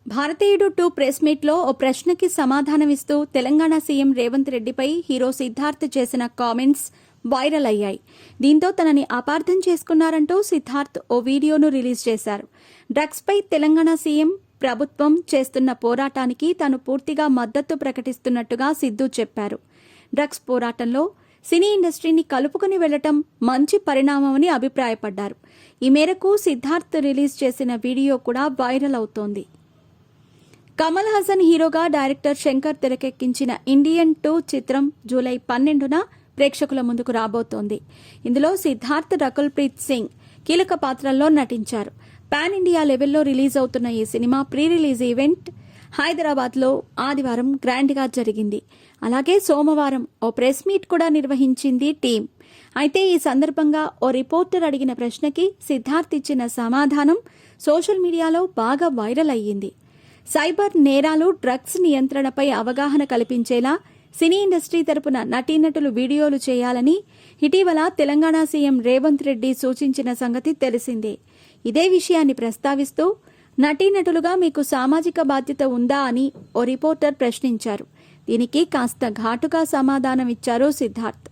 భారతీయుడు 2 ప్రెస్ మీట్లో ఓ ప్రశ్నకి సమాధానమిస్తూ తెలంగాణ సీఎం రేవంత్ రెడ్డిపై హీరో సిద్ధార్థ్ చేసిన కామెంట్స్ వైరల్ అయ్యాయి. దీంతో తనని అపార్థం చేసుకున్నారంటూ సిద్ధార్థ్ ఓ వీడియోను రిలీజ్ చేశారు. డ్రగ్స్పై తెలంగాణ సీఎం ప్రభుత్వం చేస్తున్న పోరాటానికి తాను పూర్తిగా మద్దతు ప్రకటిస్తున్నట్టుగా సిద్ధు చెప్పారు. డ్రగ్స్ పోరాటంలో సినీ ఇండస్ట్రీని కలుపుకుని వెళ్లటం మంచి పరిణామమని అభిప్రాయపడ్డారు. ఈ మేరకు సిద్ధార్థ్ రిలీజ్ చేసిన వీడియో కూడా వైరల్ అవుతోంది. కమల్ హాసన్ హీరోగా డైరెక్టర్ శంకర్ తెరకెక్కించిన ఇండియన్ 2 చిత్రం జూలై 12న ప్రేక్షకుల ముందుకు రాబోతోంది. ఇందులో సిద్ధార్థ్, రకుల్ ప్రీత్ సింగ్ కీలక పాత్రల్లో నటించారు. పాన్ ఇండియా లెవెల్లో రిలీజ్ అవుతున్న ఈ సినిమా ప్రీ రిలీజ్ ఈవెంట్ హైదరాబాద్లో ఆదివారం గ్రాండ్గా జరిగింది. అలాగే సోమవారం ఓ ప్రెస్ మీట్ కూడా నిర్వహించింది టీం. అయితే ఈ సందర్భంగా ఓ రిపోర్టర్ అడిగిన ప్రశ్నకి సిద్ధార్థ్ ఇచ్చిన సమాధానం సోషల్ మీడియాలో బాగా వైరల్ అయ్యింది. సైబర్ నేరాలు, డ్రగ్స్ నియంత్రణపై అవగాహన కల్పించేలా సినీ ఇండస్ట్రీ తరపున నటీనటులు వీడియోలు చేయాలని ఇటీవల తెలంగాణ సీఎం రేవంత్ రెడ్డి సూచించిన సంగతి తెలిసిందే. ఇదే విషయాన్ని ప్రస్తావిస్తూ నటీనటులుగా మీకు సామాజిక బాధ్యత ఉందా అని ఓ రిపోర్టర్ ప్రశ్నించారు. దీనికి కాస్త ఘాటుగా సమాధానమిచ్చారు సిద్ధార్థ్.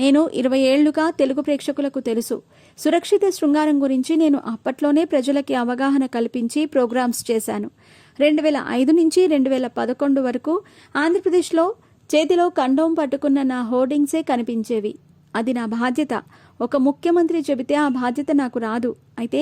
నేను 20 ఏళ్లుగా తెలుగు ప్రేక్షకులకు తెలుసు. సురక్షిత శృంగారం గురించి నేను అప్పట్లోనే ప్రజలకి అవగాహన కల్పించి ప్రోగ్రామ్స్ చేశాను. 2005 నుంచి 2011 వరకు ఆంధ్రప్రదేశ్లో చేతిలో కండోమ్ పట్టుకున్న నా హోర్డింగ్సే కనిపించేవి. అది నా బాధ్యత. ఒక ముఖ్యమంత్రి చెబితే ఆ బాధ్యత నాకు రాదు. అయితే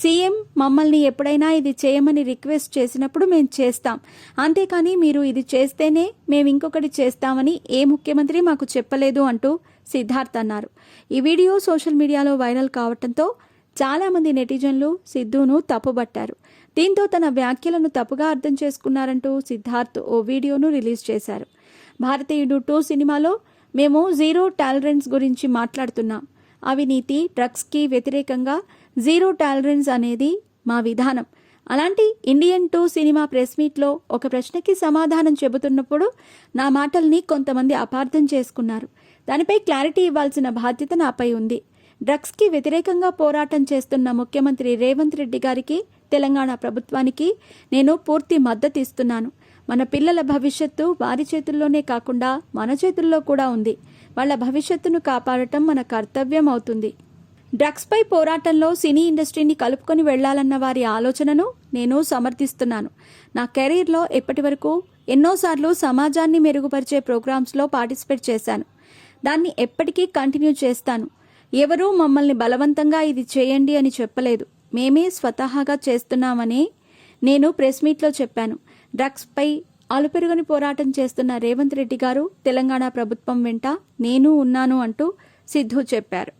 సీఎం మమ్మల్ని ఎప్పుడైనా ఇది చేయమని రిక్వెస్ట్ చేసినప్పుడు మేం చేస్తాం. అంతేకాని మీరు ఇది చేస్తేనే మేము ఇంకొకటి చేస్తామని ఏ ముఖ్యమంత్రి మాకు చెప్పలేదు అంటూ సిద్ధార్థ్ అన్నారు. ఈ వీడియో సోషల్ మీడియాలో వైరల్ కావడంతో చాలామంది నెటిజన్లు సిద్ధును తప్పుబట్టారు. దీంతో తన వ్యాఖ్యలను తప్పుగా అర్థం చేసుకున్నారంటూ సిద్ధార్థ్ ఓ వీడియోను రిలీజ్ చేశారు. భారతీయుడు 2 సినిమాలో మేము జీరో టాలరెన్స్ గురించి మాట్లాడుతున్నాం. అవినీతి, డ్రగ్స్కి వ్యతిరేకంగా జీరో టాలరెన్స్ అనేది మా విధానం. అలాంటి ఇండియన్ 2 సినిమా ప్రెస్ మీట్లో ఒక ప్రశ్నకి సమాధానం చెబుతున్నప్పుడు నా మాటల్ని కొంతమంది అపార్థం చేసుకున్నారు. దానిపై క్లారిటీ ఇవ్వాల్సిన బాధ్యత నాపై ఉంది. డ్రగ్స్కి వ్యతిరేకంగా పోరాటం చేస్తున్న ముఖ్యమంత్రి రేవంత్ రెడ్డి గారికి, తెలంగాణ ప్రభుత్వానికి నేను పూర్తి మద్దతు ఇస్తున్నాను. మన పిల్లల భవిష్యత్తు వారి చేతుల్లోనే కాకుండా మన చేతుల్లో కూడా ఉంది. వాళ్ల భవిష్యత్తును కాపాడటం మన కర్తవ్యం అవుతుంది. డ్రగ్స్పై పోరాటంలో సినీ ఇండస్ట్రీని కలుపుకొని వెళ్లాలన్న వారి ఆలోచనను నేను సమర్థిస్తున్నాను. నా కెరీర్లో ఇప్పటి వరకు ఎన్నోసార్లు సమాజాన్ని మెరుగుపరిచే ప్రోగ్రామ్స్లో పార్టిసిపేట్ చేశాను. దాన్ని ఎప్పటికీ కంటిన్యూ చేస్తాను. ఎవరూ మమ్మల్ని బలవంతంగా ఇది చేయండి అని చెప్పలేదు. మేమే స్వతహాగా చేస్తున్నామని నేను ప్రెస్ మీట్లో చెప్పాను. డ్రగ్స్పై అలుపెరుగని పోరాటం చేస్తున్న రేవంత్ రెడ్డి గారు, తెలంగాణ ప్రభుత్వం వెంట నేను ఉన్నాను అంటూ సిద్ధు చెప్పారు.